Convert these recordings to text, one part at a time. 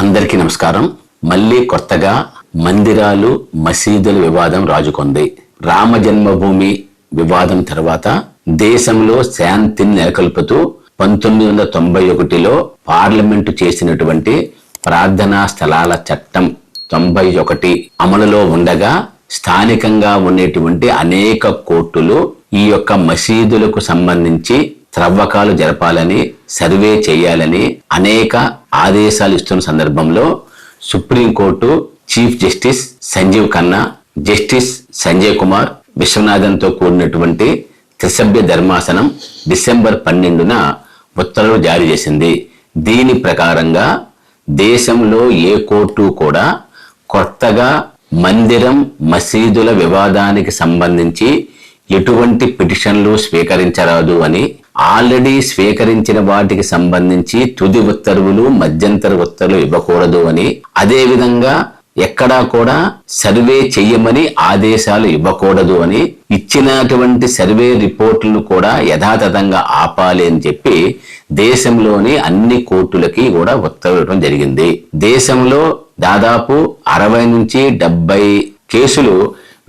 అందరికీ నమస్కారం. మళ్ళీ కొత్తగా మందిరాలు మసీదుల వివాదం రాజుకుంది. రామ జన్మభూమి వివాదం తర్వాత దేశంలో శాంతిని నెలకొల్పుతూ 1991లో పార్లమెంటు చేసినటువంటి ప్రార్థనా స్థలాల చట్టం 91 అమలులో ఉండగా స్థానికంగా ఉండేటువంటి అనేక కోర్టులు ఈ యొక్క మసీదులకు సంబంధించి త్రవ్వకాలు జరపాలని, సర్వే చేయాలని అనేక ఆదేశాలు ఇస్తున్న సందర్భంలో supreme court chief justice Sanjiv Khanna, justice Sanjay Kumar విశ్వనాథన్తో కూడినటువంటి త్రిసభ్య ధర్మాసనం డిసెంబర్ 12న ఉత్తర్వులు జారీ చేసింది. దీని ప్రకారంగా దేశంలో ఏ కోర్టు కూడా కొత్తగా మందిరం మసీదుల వివాదానికి సంబంధించి ఎటువంటి పిటిషన్లు స్వీకరించరాదు అని, ఆల్రెడీ స్వీకరించిన వాటికి సంబంధించి తుది ఉత్తర్వులు, మధ్యంతర ఉత్తర్వులు ఇవ్వకూడదు అని, అదేవిధంగా ఎక్కడా కూడా సర్వే చెయ్యమని ఆదేశాలు ఇవ్వకూడదు అని, ఇచ్చినటువంటి సర్వే రిపోర్టులను కూడా యథాతథంగా ఆపాలి అని చెప్పి దేశంలోని అన్ని కోర్టులకి కూడా ఉత్తర్వులు ఇవ్వడం జరిగింది. దేశంలో దాదాపు 60 నుంచి 70 కేసులు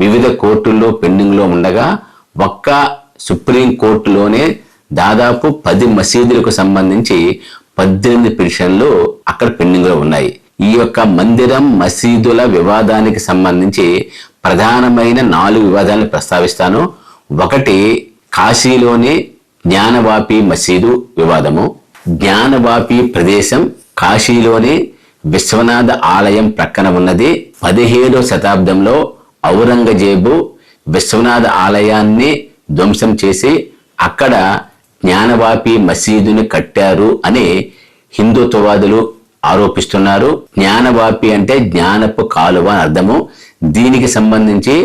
వివిధ కోర్టుల్లో పెండింగ్ లో ఉండగా ఒక్క సుప్రీం కోర్టులోనే దాదాపు 10 మసీదులకు సంబంధించి 18 పిటిషన్లు అక్కడ పెండింగ్ లో ఉన్నాయి. ఈ యొక్క మందిరం మసీదుల వివాదానికి సంబంధించి ప్రధానమైన 4 వివాదాలను ప్రస్తావిస్తాను. ఒకటి, కాశీలోని జ్ఞానవాపి మసీదు వివాదము. జ్ఞానవాపి ప్రదేశం కాశీలోని విశ్వనాథ ఆలయం ప్రక్కన ఉన్నది. 17వ శతాబ్దంలో ఔరంగజేబు విశ్వనాథ ఆలయాన్ని ధ్వంసం చేసి అక్కడ జ్ఞానవాపి మసీదుని కట్టారు అని హిందుత్వవాదులు ఆరోపిస్తున్నారు. జ్ఞానవాపి అంటే జ్ఞానపు కాలువ అని అర్థము. దీనికి సంబంధించి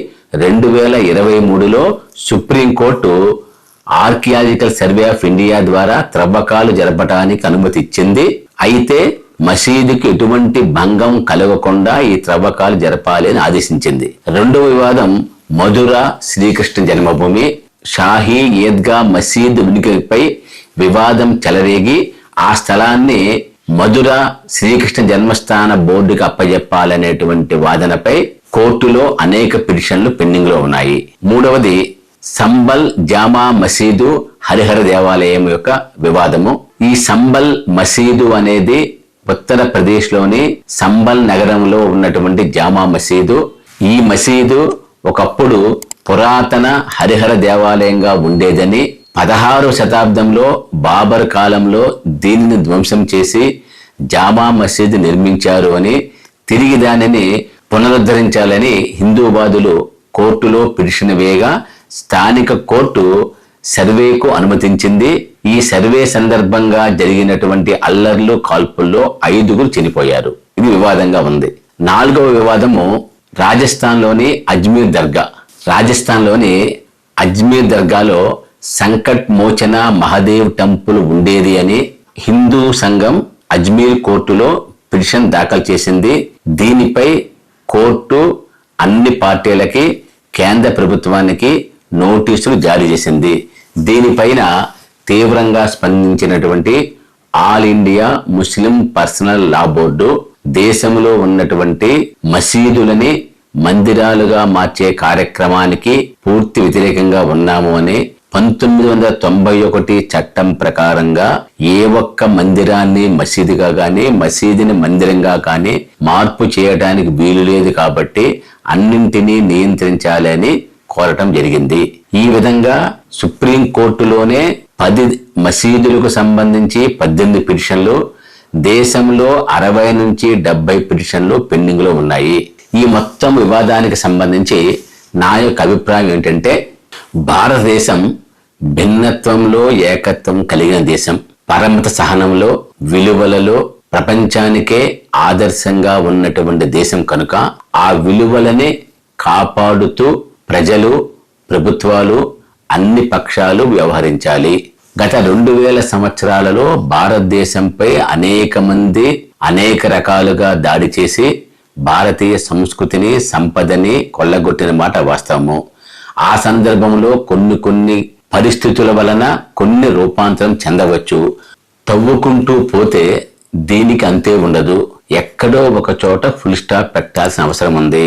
2023లో supreme court archaeological survey of India ద్వారా త్రవ్వకాలు జరపడానికి అనుమతి ఇచ్చింది. అయితే మసీదుకి ఎటువంటి భంగం కలగకుండా ఈ త్రవ్వకాలు జరపాలి అని ఆదేశించింది. రెండవ వివాదం మధుర శ్రీకృష్ణ జన్మభూమి. షాహీ ఈద్గా మసీద్ ఉనికిపై వివాదం చెలరేగి ఆ స్థలాన్ని మధుర శ్రీకృష్ణ జన్మస్థాన బోర్డుకి అప్పజెప్పాలనేటువంటి వాదనపై కోర్టులో అనేక పిటిషన్లు పెండింగ్ లో ఉన్నాయి. మూడవది సంబల్ జామా మసీదు హరిహర దేవాలయం యొక్క వివాదము. ఈ సంబల్ మసీదు అనేది ఉత్తరప్రదేశ్ లోని సంబల్ నగరంలో ఉన్నటువంటి జామా మసీదు. ఈ మసీదు ఒకప్పుడు పురాతన హరిహర దేవాలయంగా ఉండేదని, 16వ శతాబ్దంలో బాబర్ కాలంలో దీనిని ధ్వంసం చేసి జామా మసీదు నిర్మించారు అని, తిరిగి దానిని పునరుద్ధరించాలని హిందూవాదులు కోర్టులో పిటిషన్ వేయగా స్థానిక కోర్టు సర్వేకు అనుమతించింది. ఈ సర్వే సందర్భంగా జరిగినటువంటి అల్లర్లు, కాల్పుల్లో 5గురు చనిపోయారు. ఇది వివాదంగా ఉంది. 4వ వివాదము రాజస్థాన్లోని అజ్మీర్ దర్గా. రాజస్థాన్లోని అజ్మీర్ దర్గాలో సంకట్ మోచన మహాదేవ్ టెంపుల్ ఉండేది అని హిందూ సంఘం అజ్మీర్ కోర్టులో పిటిషన్ దాఖలు చేసింది. దీనిపై కోర్టు అన్ని పార్టీలకి, కేంద్ర ప్రభుత్వానికి నోటీసులు జారీ చేసింది. దీనిపైన తీవ్రంగా స్పందించినటువంటి ఆల్ ఇండియా ముస్లిం పర్సనల్ లా బోర్డు దేశంలో ఉన్నటువంటి మసీదులని మందిరాలుగా మార్చే కార్యక్రమానికి పూర్తి వ్యతిరేకంగా ఉన్నాము అని 1991 చట్టం ప్రకారంగా ఏ ఒక్క మందిరాన్ని మసీదుగా గాని, మసీదుని మందిరంగా కానీ మార్పు చేయడానికి వీలు లేదు కాబట్టి అన్నింటినీ నియంత్రించాలని కోరటం జరిగింది. ఈ విధంగా సుప్రీం కోర్టులోనే 10 మసీదులకు సంబంధించి 18 పిటిషన్లు, దేశంలో 60 నుంచి 70 పిటిషన్లు పెండింగ్ లో ఉన్నాయి. ఈ మొత్తం వివాదానికి సంబంధించి నా యొక్క అభిప్రాయం ఏంటంటే, భారతదేశం భిన్నత్వంలో ఏకత్వం కలిగిన దేశం, పరమత సహనంలో, విలువలలో ప్రపంచానికే ఆదర్శంగా ఉన్నటువంటి దేశం కనుక ఆ విలువలనే కాపాడుతూ ప్రజలు, ప్రభుత్వాలు, అన్ని పక్షాలు వ్యవహరించాలి. గత 2000 సంవత్సరాలలో భారతదేశంపై అనేక మంది అనేక రకాలుగా దాడి చేసి భారతీయ సంస్కృతిని, సంపదని కొల్లగొట్టిన మాట వాస్తవము. ఆ సందర్భంలో కొన్ని పరిస్థితుల వలన కొన్ని రూపాంతరం చెందవచ్చు. తవ్వుకుంటూ పోతే దీనికి అంతే ఉండదు. ఎక్కడో ఒక చోట ఫుల్ స్టాప్ పెట్టాల్సిన అవసరం ఉంది.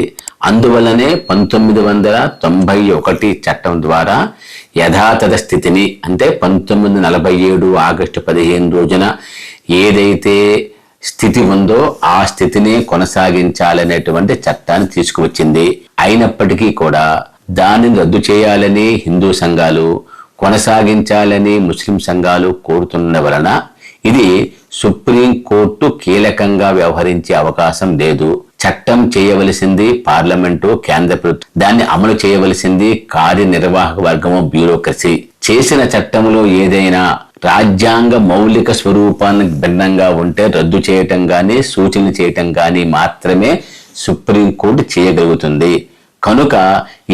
అందువల్లనే 1991 చట్టం ద్వారా యథాతథ స్థితిని, అంటే 1947 ఆగస్టు 15 రోజున ఏదైతే స్థితి ఉందో ఆ స్థితిని కొనసాగించాలనేటువంటి చట్టాన్ని తీసుకువచ్చింది. అయినప్పటికీ కూడా దానిని రద్దు చేయాలని హిందూ సంఘాలు, కొనసాగించాలని ముస్లిం సంఘాలు కోరుతున్న వలన ఇది సుప్రీం కోర్టు కీలకంగా వ్యవహరించే అవకాశం లేదు. చట్టం చేయవలసింది పార్లమెంటు, కేంద్ర ప్రభుత్వం. దాన్ని అమలు చేయవలసింది కార్యనిర్వాహక వర్గము, బ్యూరోక్రసీ. చేసిన చట్టంలో ఏదైనా రాజ్యాంగ మౌలిక స్వరూపానికి భిన్నంగా ఉంటే రద్దు చేయటం కానీ సూచనలు చేయటం కానీ మాత్రమే సుప్రీంకోర్టు చేయగలుగుతుంది. కనుక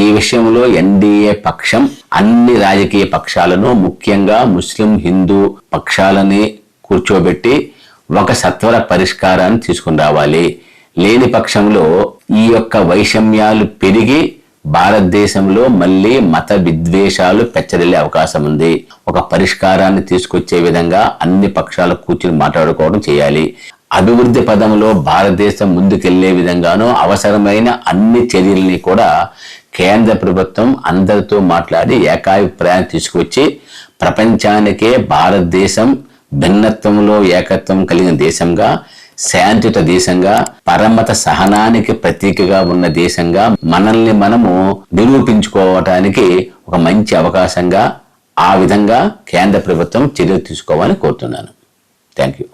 ఈ విషయంలో ఎన్డీఏ పక్షం అన్ని రాజకీయ పక్షాలను, ముఖ్యంగా ముస్లిం హిందూ పక్షాలని కూర్చోబెట్టి ఒక సత్వర పరిష్కారాన్ని తీసుకుని రావాలి. లేని పక్షంలో ఈ యొక్క వైషమ్యాలు పెరిగి భారతదేశంలో మళ్ళీ మత విద్వేషాలు పెచ్చరిల్లే అవకాశం ఉంది. ఒక పరిష్కారాన్ని తీసుకొచ్చే విధంగా అన్ని పక్షాలు కూర్చుని మాట్లాడుకోవడం చేయాలి. అభివృద్ధి పదంలో భారతదేశం ముందుకెళ్లే విధంగానూ అవసరమైన అన్ని చర్యల్ని కూడా కేంద్ర ప్రభుత్వం అందరితో మాట్లాడి ఏకాభిప్రాయం తీసుకువచ్చి ప్రపంచానికే భారతదేశం భిన్నత్వంలో ఏకత్వం కలిగిన దేశంగా, శాంతియుత దేశంగా, పరమత సహనానికి ప్రతీకగా ఉన్న దేశంగా మనల్ని మనము నిరూపించుకోవటానికి ఒక మంచి అవకాశంగా ఆ విధంగా కేంద్ర ప్రభుత్వం చర్యలు తీసుకోవాలని కోరుతున్నాను. Thank you.